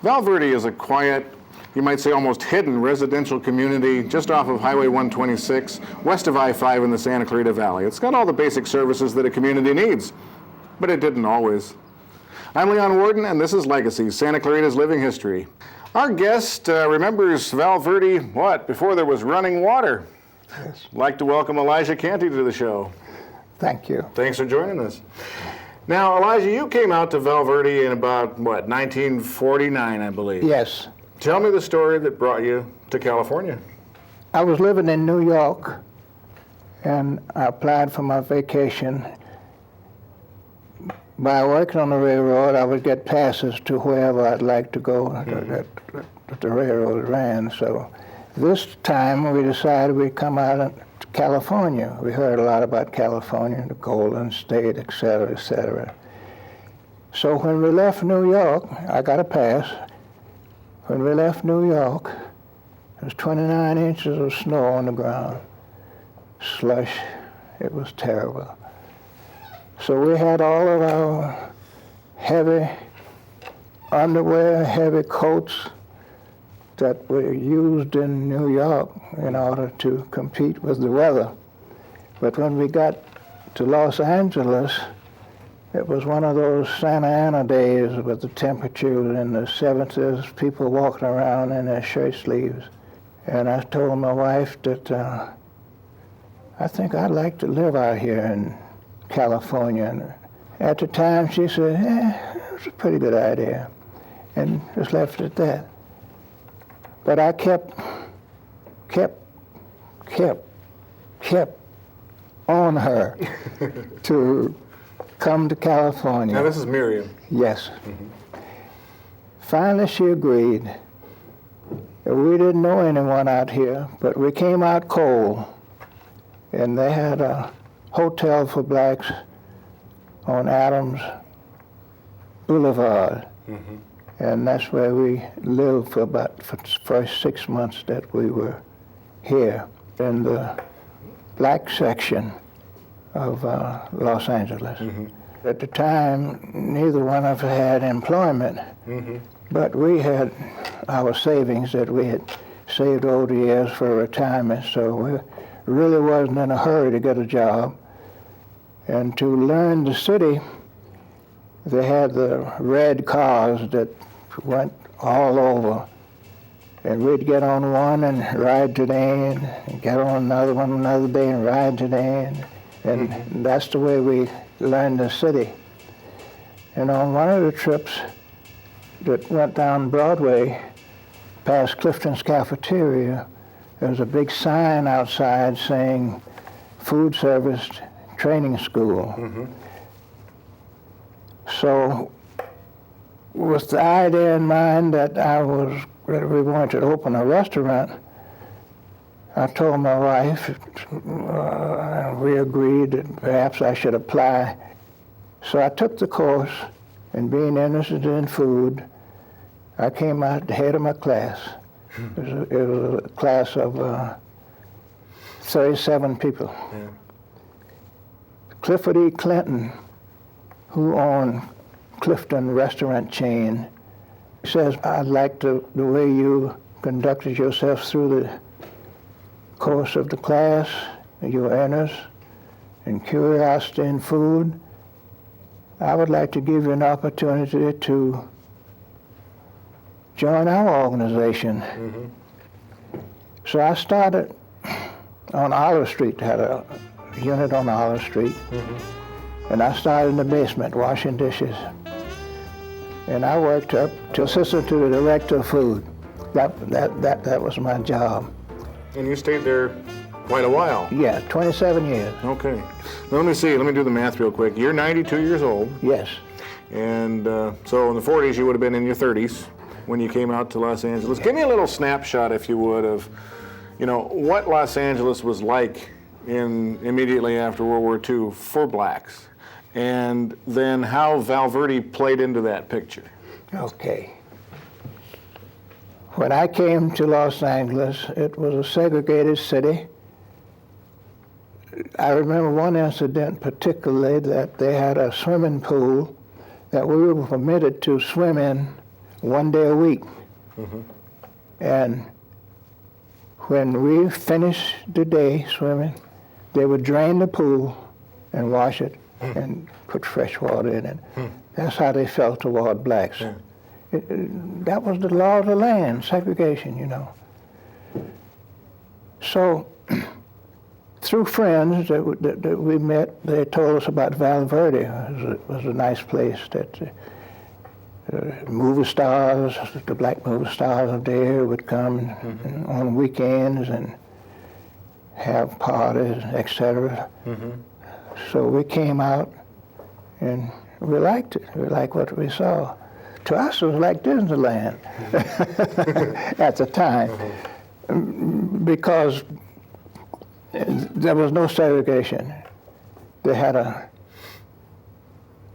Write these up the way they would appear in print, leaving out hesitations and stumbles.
Val Verde is a quiet, you might say almost hidden residential community just off of Highway 126, west of I-5 in the Santa Clarita Valley. It's got all the basic services that a community needs, but it didn't always. I'm Leon Warden, and this is Legacy, Santa Clarita's Living History. Our guest remembers Val Verde, before there was running water. Yes. I'd like to welcome Elijah Canty to the show. Thank you. Thanks for joining us. Now, Elijah, you came out to Val Verde in about, 1949, I believe? Yes. Tell me the story that brought you to California. I was living in New York, and I applied for my vacation. By working on the railroad, I would get passes to wherever I'd like to go that the railroad ran. So this time we decided we'd come out to California. We heard a lot about California, the Golden State, et cetera, et cetera. So when we left New York, I got a pass. When we left New York, there was 29 inches of snow on the ground. Slush. It was terrible. So we had all of our heavy underwear, heavy coats that were used in New York in order to compete with the weather. But when we got to Los Angeles, it was one of those Santa Ana days with the temperature in the 70s, people walking around in their shirt sleeves. And I told my wife that I think I'd like to live out here in California. And at the time she said, it's a pretty good idea, and just left it at that. But I kept on her to come to California. Now this is Miriam. Yes. Mm-hmm. Finally she agreed. We didn't know anyone out here, but we came out cold, and they had a hotel for blacks on Adams Boulevard. Mm-hmm. And that's where we lived for the first 6 months that we were here in the black section of Los Angeles. Mm-hmm. At the time, neither one of us had employment, mm-hmm. but we had our savings that we had saved over the years for retirement, so we really wasn't in a hurry to get a job. And to learn the city, they had the red cars that went all over. And we'd get on one and ride to the end, and get on another one another day and ride to the end. And mm-hmm. that's the way we learned the city. And on one of the trips that went down Broadway, past Clifton's cafeteria, there was a big sign outside saying food service training school. Mm-hmm. So with the idea in mind that we wanted to open a restaurant, I told my wife, we agreed that perhaps I should apply. So I took the course, and being interested in food, I came out the head of my class. It was a class of 37 people. Yeah. Clifford E. Clinton, who owned Clifton restaurant chain, says, I like the way you conducted yourself through the course of the class, your interest and curiosity in food. I would like to give you an opportunity to join our organization. Mm-hmm. So I started on Olive Street, had a unit on Olive Street, mm-hmm. and I started in the basement washing dishes. And I worked up to assistant to the director of food. That was my job. And you stayed there quite a while? Yeah, 27 years. Okay. Now, let me do the math real quick. You're 92 years old. Yes. And so in the 40s, you would have been in your 30s when you came out to Los Angeles. Give me a little snapshot, if you would, of, what Los Angeles was like immediately after World War II for blacks, and then how Val Verde played into that picture. Okay. When I came to Los Angeles, it was a segregated city. I remember one incident particularly, that they had a swimming pool that we were permitted to swim in one day a week. And when we finished the day swimming, they would drain the pool and wash it and put fresh water in it. That's how they felt toward blacks. That was the law of the land, segregation, you know. So through friends that we met, they told us about Val Verde. It was a nice place that movie stars, the black movie stars of there would come on weekends and have parties, etc. So we came out and we liked it. We liked what we saw. To us, it was like Disneyland at the time, because there was no segregation. They had a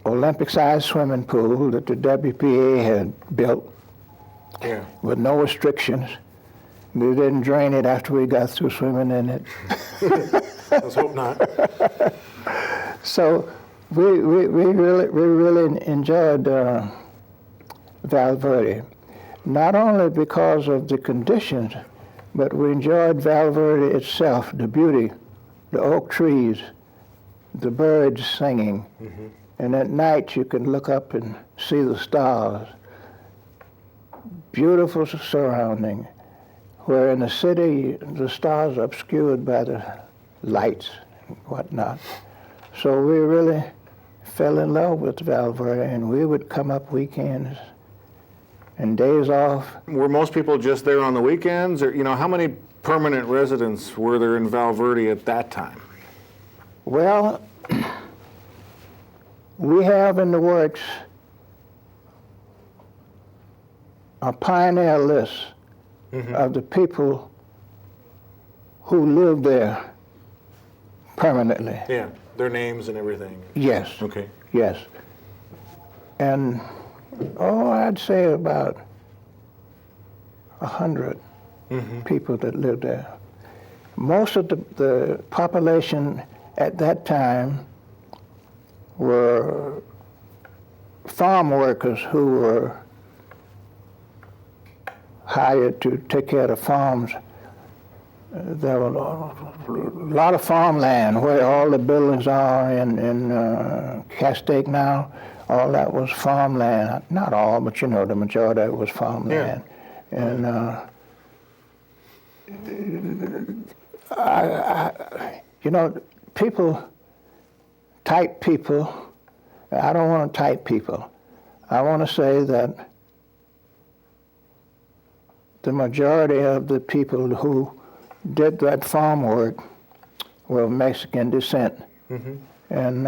Olympic-sized swimming pool that the WPA had built with no restrictions. They didn't drain it after we got through swimming in it. Let's hope not. So we really enjoyed Val Verde, not only because of the conditions, but we enjoyed Val Verde itself, the beauty, the oak trees, the birds singing, and at night you can look up and see the stars. Beautiful surrounding, where in the city the stars are obscured by the lights and whatnot. So we really fell in love with Val Verde, and we would come up weekends and days off. Were most people just there on the weekends, or how many permanent residents were there in Val Verde at that time? Well, we have in the works a pioneer list of the people who live there permanently. Yeah, their names and everything. Yes. Okay. Yes. And I'd say about 100 people that lived there. Most of the population at that time were farm workers who were hired to take care of the farms. There was a lot of farmland where all the buildings are in Castaic now. All that was farmland. Not all, but the majority of it was farmland. Yeah. And people, type people, I don't want to type people. I want to say that the majority of the people who did that farm work were of Mexican descent. And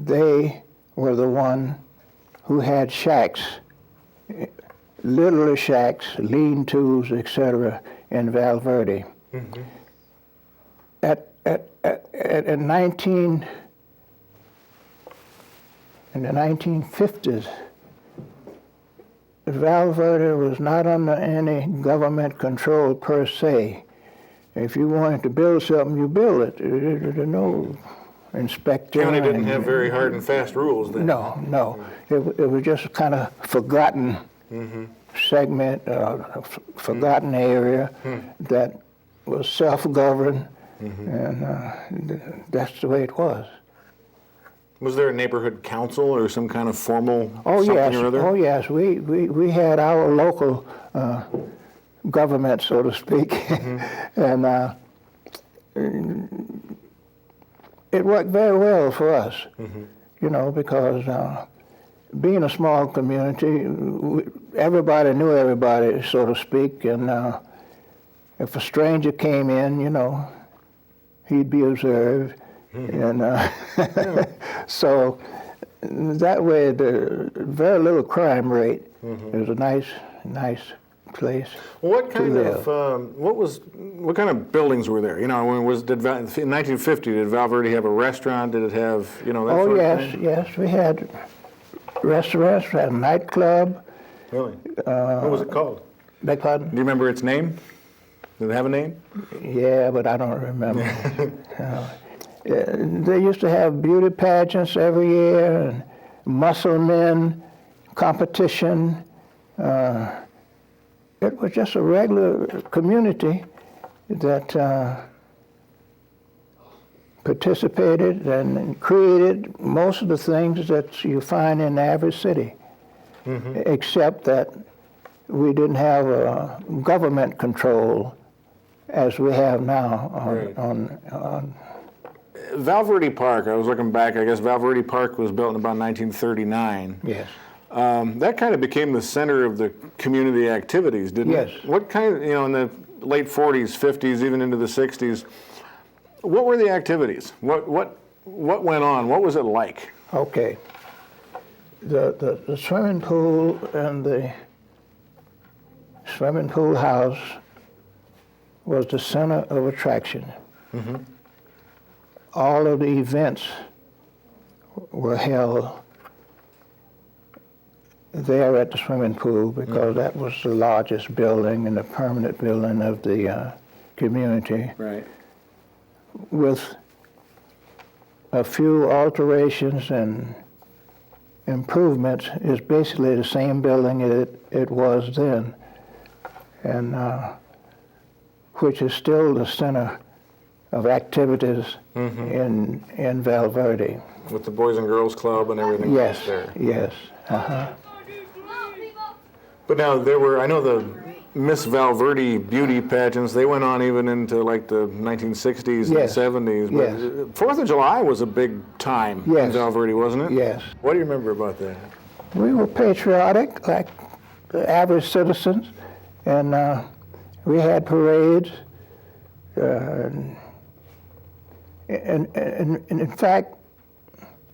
they were the one who had shacks, literally shacks, lean-tos, etc., in Val Verde. In the 1950s, Val Verde was not under any government control per se. If you wanted to build something, you build it. There's no inspector. County didn't have very hard and fast rules then. No. It was just a kind of forgotten segment, forgotten area that was self-governed, and that's the way it was. Was there a neighborhood council or some kind of formal something or other? Oh yes, we had our local government, so to speak, and it worked very well for us, because being a small community, everybody knew everybody, so to speak, and if a stranger came in, he'd be observed. And so that way, the very little crime rate. It was a nice place. Well, what kind of buildings were there? In 1950, did Val Verde have a restaurant? Did it have that sort of thing? Yes, we had restaurants. We had a nightclub. Really? What was it called? Beg pardon? Do you remember its name? Did it have a name? Yeah, but I don't remember. They used to have beauty pageants every year, and muscle men competition. It was just a regular community that participated and created most of the things that you find in the average city, except that we didn't have government control as we have now on Val Verde Park, I was looking back, I guess Val Verde Park was built in about 1939. Yes. That kind of became the center of the community activities, didn't it? Yes. What kind of, in the late 40s, 50s, even into the 60s, what were the activities? What went on? What was it like? Okay. The swimming pool and the swimming pool house was the center of attraction. All of the events were held there at the swimming pool because that was the largest building and the permanent building of the community. Right. With a few alterations and improvements, is basically the same building it was then, and which is still the center of activities in Val Verde. With the Boys and Girls Club and everything Yes, there. yes. But now I know the Miss Val Verde beauty pageants, they went on even into like the 1960s Yes. and 70s. But Yes. 4th of July was a big time in Yes. Val Verde, wasn't it? Yes. What do you remember about that? We were patriotic, like the average citizens, and we had parades. And in fact,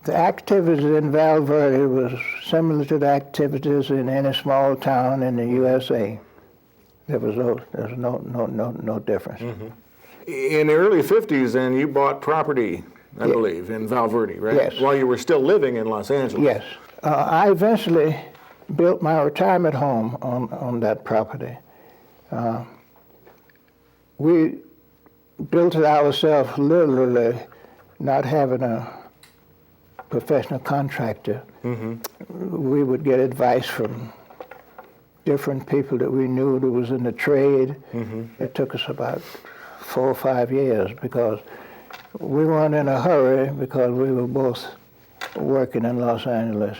the activities in Val Verde was similar to the activities in any small town in the USA. There was no difference. In the early 50s, then, you bought property, I believe, in Val Verde, right? Yes. While you were still living in Los Angeles. Yes. I eventually built my retirement home on that property. We built it ourselves, literally, not having a professional contractor. We would get advice from different people that we knew that was in the trade. It took us about 4 or 5 years because we weren't in a hurry because we were both working in Los Angeles.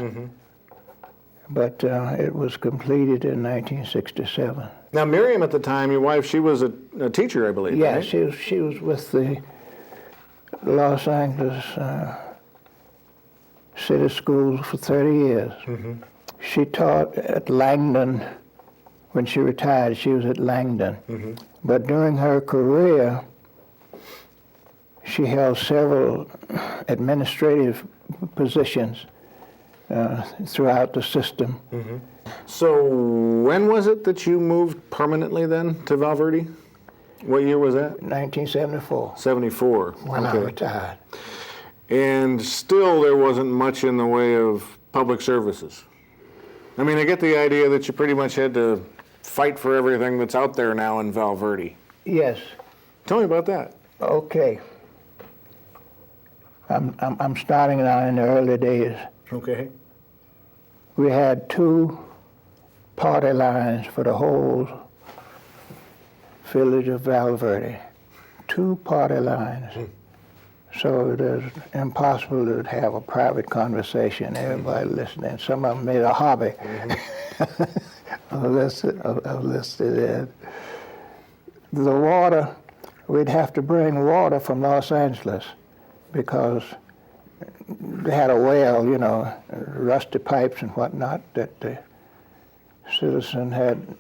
But it was completed in 1967. Now, Miriam at the time, your wife, she was a teacher, I believe, Yeah, right? she was with the Los Angeles City Schools for 30 years. She taught at Langdon. When she retired, she was at Langdon. But during her career, she held several administrative positions throughout the system. So when was it that you moved permanently then to Val Verde? What year was that? 1974, 74. when I retired. And still there wasn't much in the way of public services. I mean, I get the idea that you pretty much had to fight for everything that's out there now in Val Verde. Yes. Tell me about that. Okay. I'm starting now in the early days. Okay. We had 2 party lines for the whole village of Val Verde. 2 party lines. So it is impossible to have a private conversation, everybody listening. Some of them made a hobby of listening in. The water, we'd have to bring water from Los Angeles because they had a well, rusty pipes and whatnot that the citizen had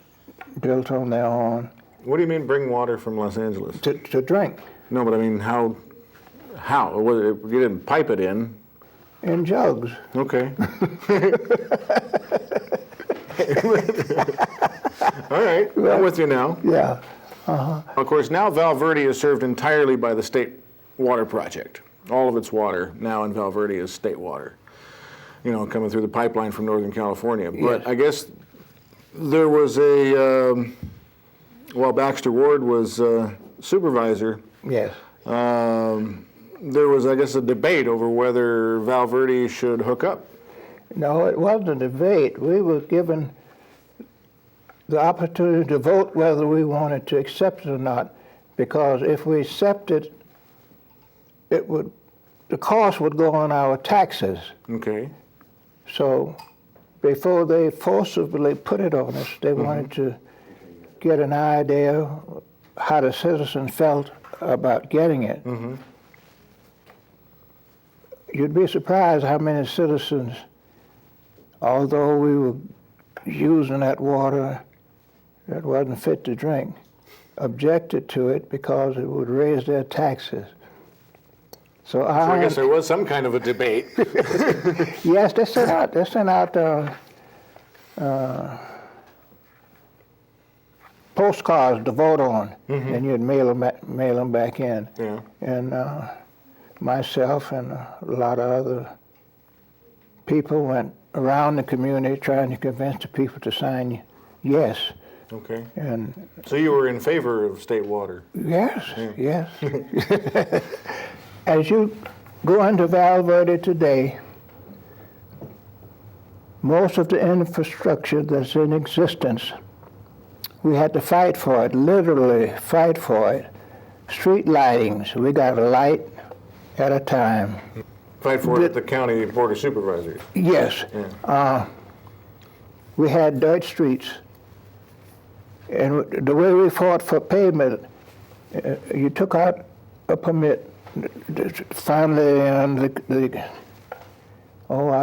built on their own. What do you mean bring water from Los Angeles? To drink. No, but I mean how? You didn't pipe it in. In jugs. Okay. All right, I'm with you now. Yeah. Of course, now Val Verde is served entirely by the state water project. All of its water now in Val Verde is state water, coming through the pipeline from Northern California. But Yes. I guess there was while Baxter Ward was supervisor, Yes. there was, I guess, a debate over whether Val Verde should hook up. No, it wasn't a debate. We were given the opportunity to vote whether we wanted to accept it or not, because if we accepted it, the cost would go on our taxes. Okay. So before they forcibly put it on us, they wanted to get an idea how the citizens felt about getting it. You'd be surprised how many citizens, although we were using that water that wasn't fit to drink, objected to it because it would raise their taxes. So I guess there was some kind of a debate. Yes, they sent out postcards to vote on, and you'd mail them back in. Yeah. And myself and a lot of other people went around the community trying to convince the people to sign yes. Okay. And so you were in favor of state water? yes, yes. As you go into Val Verde today, most of the infrastructure that's in existence, we had to fight for it, literally fight for it. Street lightings, we got a light at a time. Fight for it at the county board of supervisors? Yes. Yeah. We had dirt streets. And the way we fought for pavement, you took out a permit. Finally, I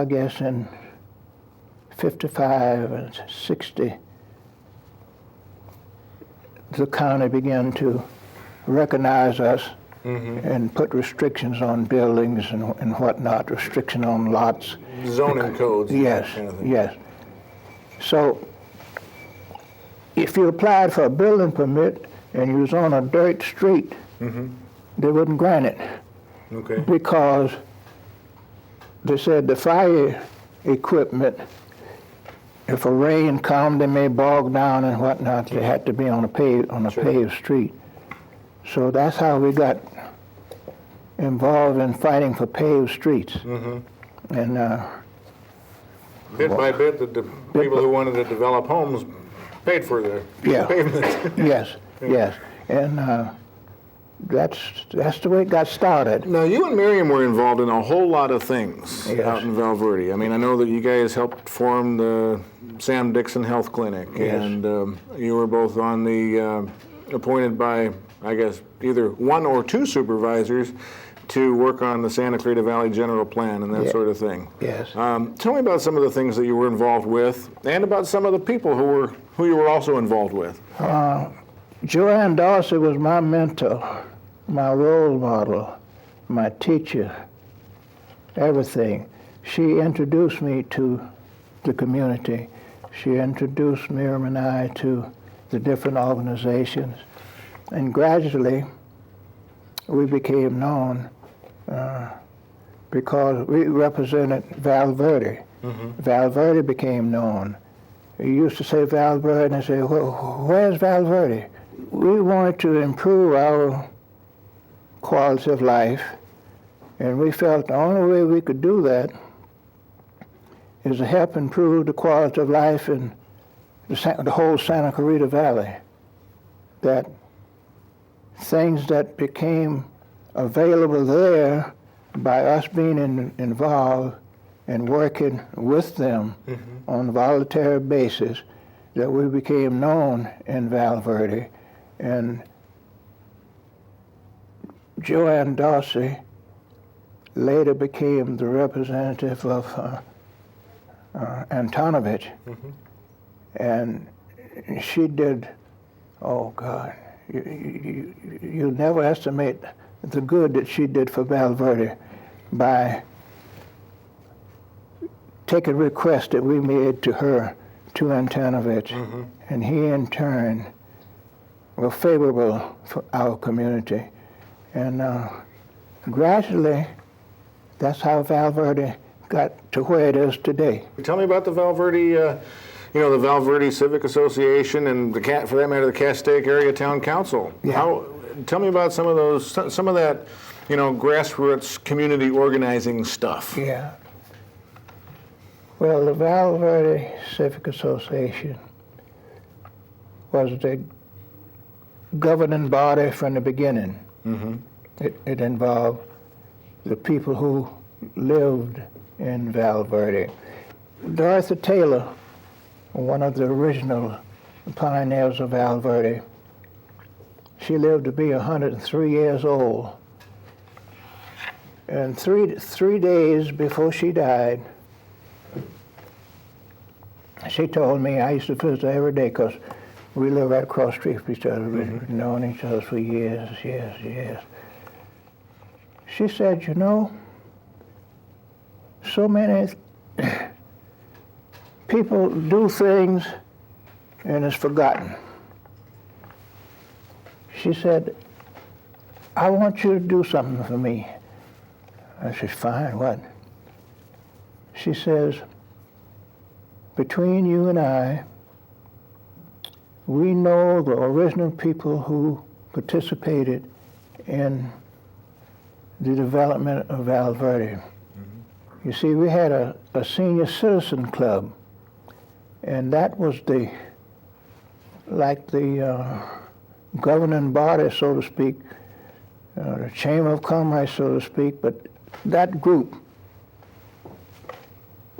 guess in 55 and 60, the county began to recognize us and put restrictions on buildings and whatnot, restriction on lots. Zoning codes. Yes, kind of thing. yes. So if you applied for a building permit and you was on a dirt street, they wouldn't grant it. Okay. Because they said the fire equipment, if a rain come, they may bog down and whatnot. They had to be on a paved street. So that's how we got involved in fighting for paved streets. And bit by bit, the people who wanted to develop homes paid for the pavement. Yes, yes. And that's the way it got started. Now, you and Miriam were involved in a whole lot of things out in Val Verde. I mean, I know that you guys helped form the Sam Dixon Health Clinic, and you were both on the appointed by, I guess, either one or two supervisors to work on the Santa Clarita Valley general plan and that sort of thing. Yes. Tell me about some of the things that you were involved with, and about some of the people who you were also involved with. Anne Darcy was my mentor, my role model, my teacher, everything. She introduced me to the community. She introduced Miriam and I to the different organizations. And gradually, we became known because we represented Val Verde. Val Verde became known. You used to say Val Verde, and they say, well, where's Val Verde? We wanted to improve our quality of life, and we felt the only way we could do that is to help improve the quality of life in the whole Santa Clarita Valley. That things that became available there by us being involved and working with them on a voluntary basis, that we became known in Val Verde. And Anne Darcy later became the representative of Antonovich, and she did, oh God, you never estimate the good that she did for Val Verde by taking requests that we made to her, to Antonovich, and he in turn were favorable for our community. And gradually, that's how Val Verde got to where it is today. Tell me about the Val Verde, the Val Verde Civic Association, and for that matter, the Castaic Area Town Council. Yeah. Tell me about some of that, grassroots community organizing stuff. Yeah. Well, the Val Verde Civic Association was the governing body from the beginning. Mm-hmm. It involved the people who lived in Val Verde. Dorothy Taylor, one of the original pioneers of Val Verde, she lived to be 103 years old. And three days before she died, she told me, I used to visit her every day because we live right across the street from each other. We've known each other for years. She said, you know, so many people do things and it's forgotten. She said, I want you to do something for me. I said, fine, what? She says, between you and I, we know the original people who participated in the development of Val Verde. Mm-hmm. You see, we had a senior citizen club, and that was the governing body, so to speak, the Chamber of Commerce, so to speak, but that group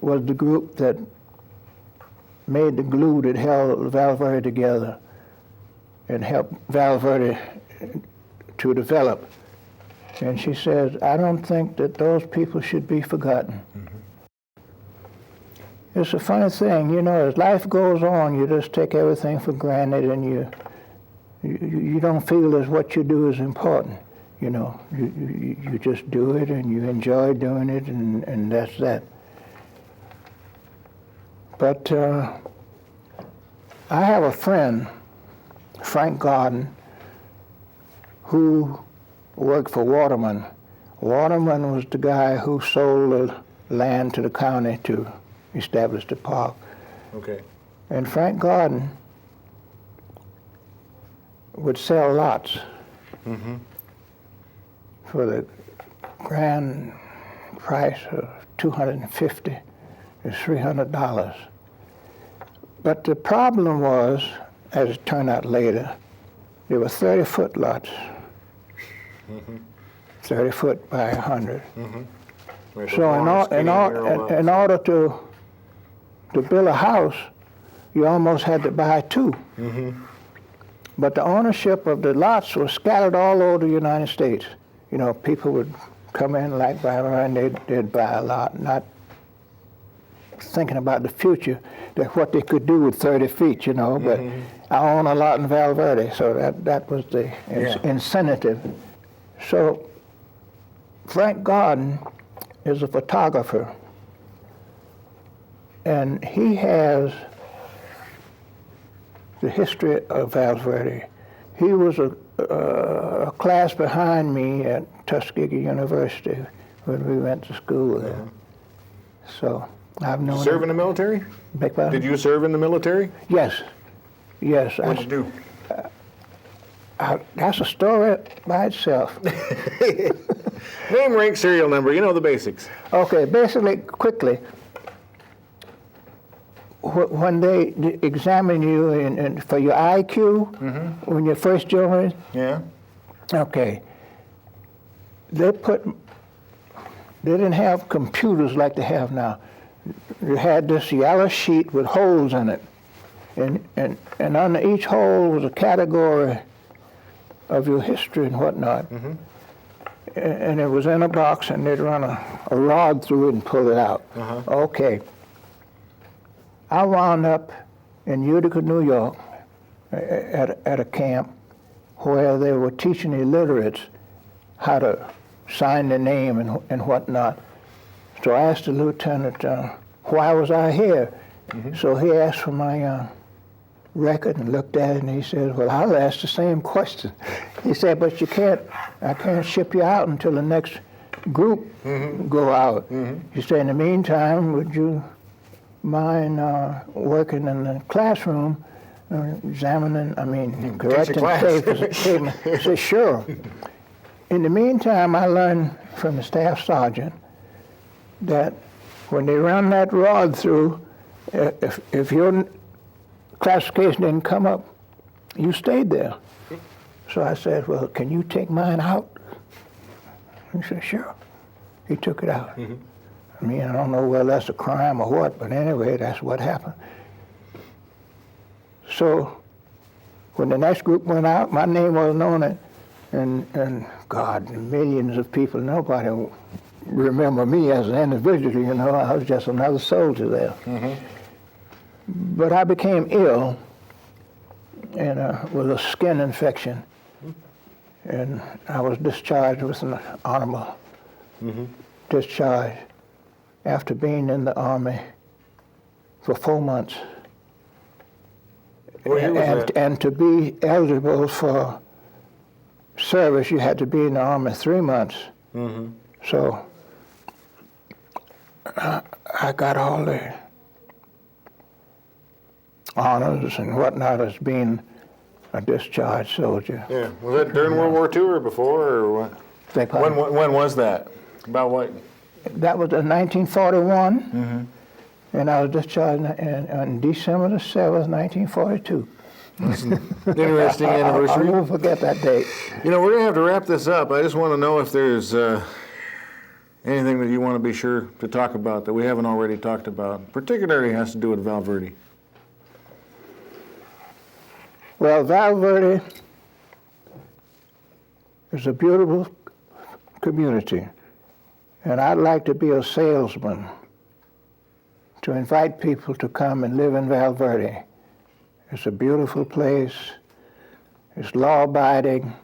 was the group that made the glue that held Val Verde together and helped Val Verde to develop. And she says, I don't think that those people should be forgotten. Mm-hmm. It's a funny thing, you know, as life goes on, you just take everything for granted and you don't feel as what you do is important. You know, you just do it and you enjoy doing it and that's that. But I have a friend, Frank Garden, who worked for Waterman. Waterman was the guy who sold the land to the county to establish the park. Okay. And Frank Garden would sell lots. Mm-hmm. For the grand price of $250 to $300. But the problem was, as it turned out later, there were 30-foot lots, mm-hmm. 30 foot by 100. Mm-hmm. So in order to build a house, you almost had to buy two. Mm-hmm. But the ownership of the lots was scattered all over the United States. You know, people would come in like by and they'd buy a lot, not thinking about the future, that what they could do with 30 feet, you know, but mm-hmm. I own a lot in Val Verde, so that was the incentive. So Frank Garden is a photographer, and he has the history of Val Verde. He was a class behind me at Tuskegee University when we went to school there. Uh-huh. So I've known. Did you serve in the military? Beg pardon? Did you serve in the military? Yes. What did you do? That's a story by itself. Name, rank, serial number. You know the basics. Okay, basically, quickly. When they examine you for your IQ, mm-hmm. when you first joined, yeah. Okay, they didn't have computers like they have now. You had this yellow sheet with holes in it, and under each hole was a category of your history and whatnot. Mm-hmm. And it was in a box, and they'd run a rod through it and pull it out. Uh-huh. Okay. I wound up in Utica, New York, at a camp where they were teaching illiterates how to sign their name and whatnot. So I asked the lieutenant, why was I here? Mm-hmm. So he asked for my record and looked at it, and he said, well, I'll ask the same question. He said, but I can't ship you out until the next group mm-hmm. go out. Mm-hmm. He said, in the meantime, would you mind working in the classroom, correcting papers? I said, sure. In the meantime, I learned from the staff sergeant that when they run that rod through, if your classification didn't come up, you stayed there. So I said, well, can you take mine out? He said, sure. He took it out. I mean, I don't know whether that's a crime or what, but anyway, that's what happened. So when the next group went out, my name wasn't on it, and God, millions of people, nobody remember me as an individual, you know, I was just another soldier there. But I became ill and with a skin infection, and I was discharged with an honorable discharge after being in the Army for 4 months. And to be eligible for service, you had to be in the Army 3 months. So I got all the honors and whatnot as being a discharged soldier. Yeah. Was that during World War II or before, or what? When was that? About what? That was in 1941, and I was discharged on December the 7th, 1942. That's an interesting anniversary. I won't forget that date. You know, we're going to have to wrap this up. I just want to know if there's anything that you want to be sure to talk about that we haven't already talked about, particularly has to do with Val Verde. Well, Val Verde is a beautiful community, and I'd like to be a salesman to invite people to come and live in Val Verde. It's a beautiful place. It's law-abiding.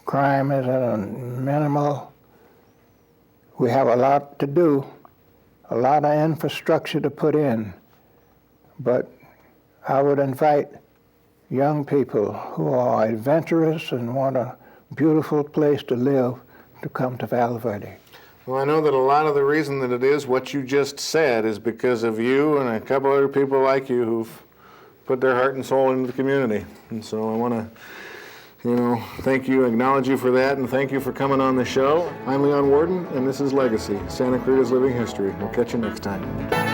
Crime is minimal. We have a lot to do, a lot of infrastructure to put in, but I would invite young people who are adventurous and want a beautiful place to live to come to Val Verde. Well, I know that a lot of the reason that it is what you just said is because of you and a couple other people like you who've put their heart and soul into the community. And so I want to, thank you, acknowledge you for that, and thank you for coming on the show. I'm Leon Warden, and this is Legacy, Santa Clarita's Living History. We'll catch you next time.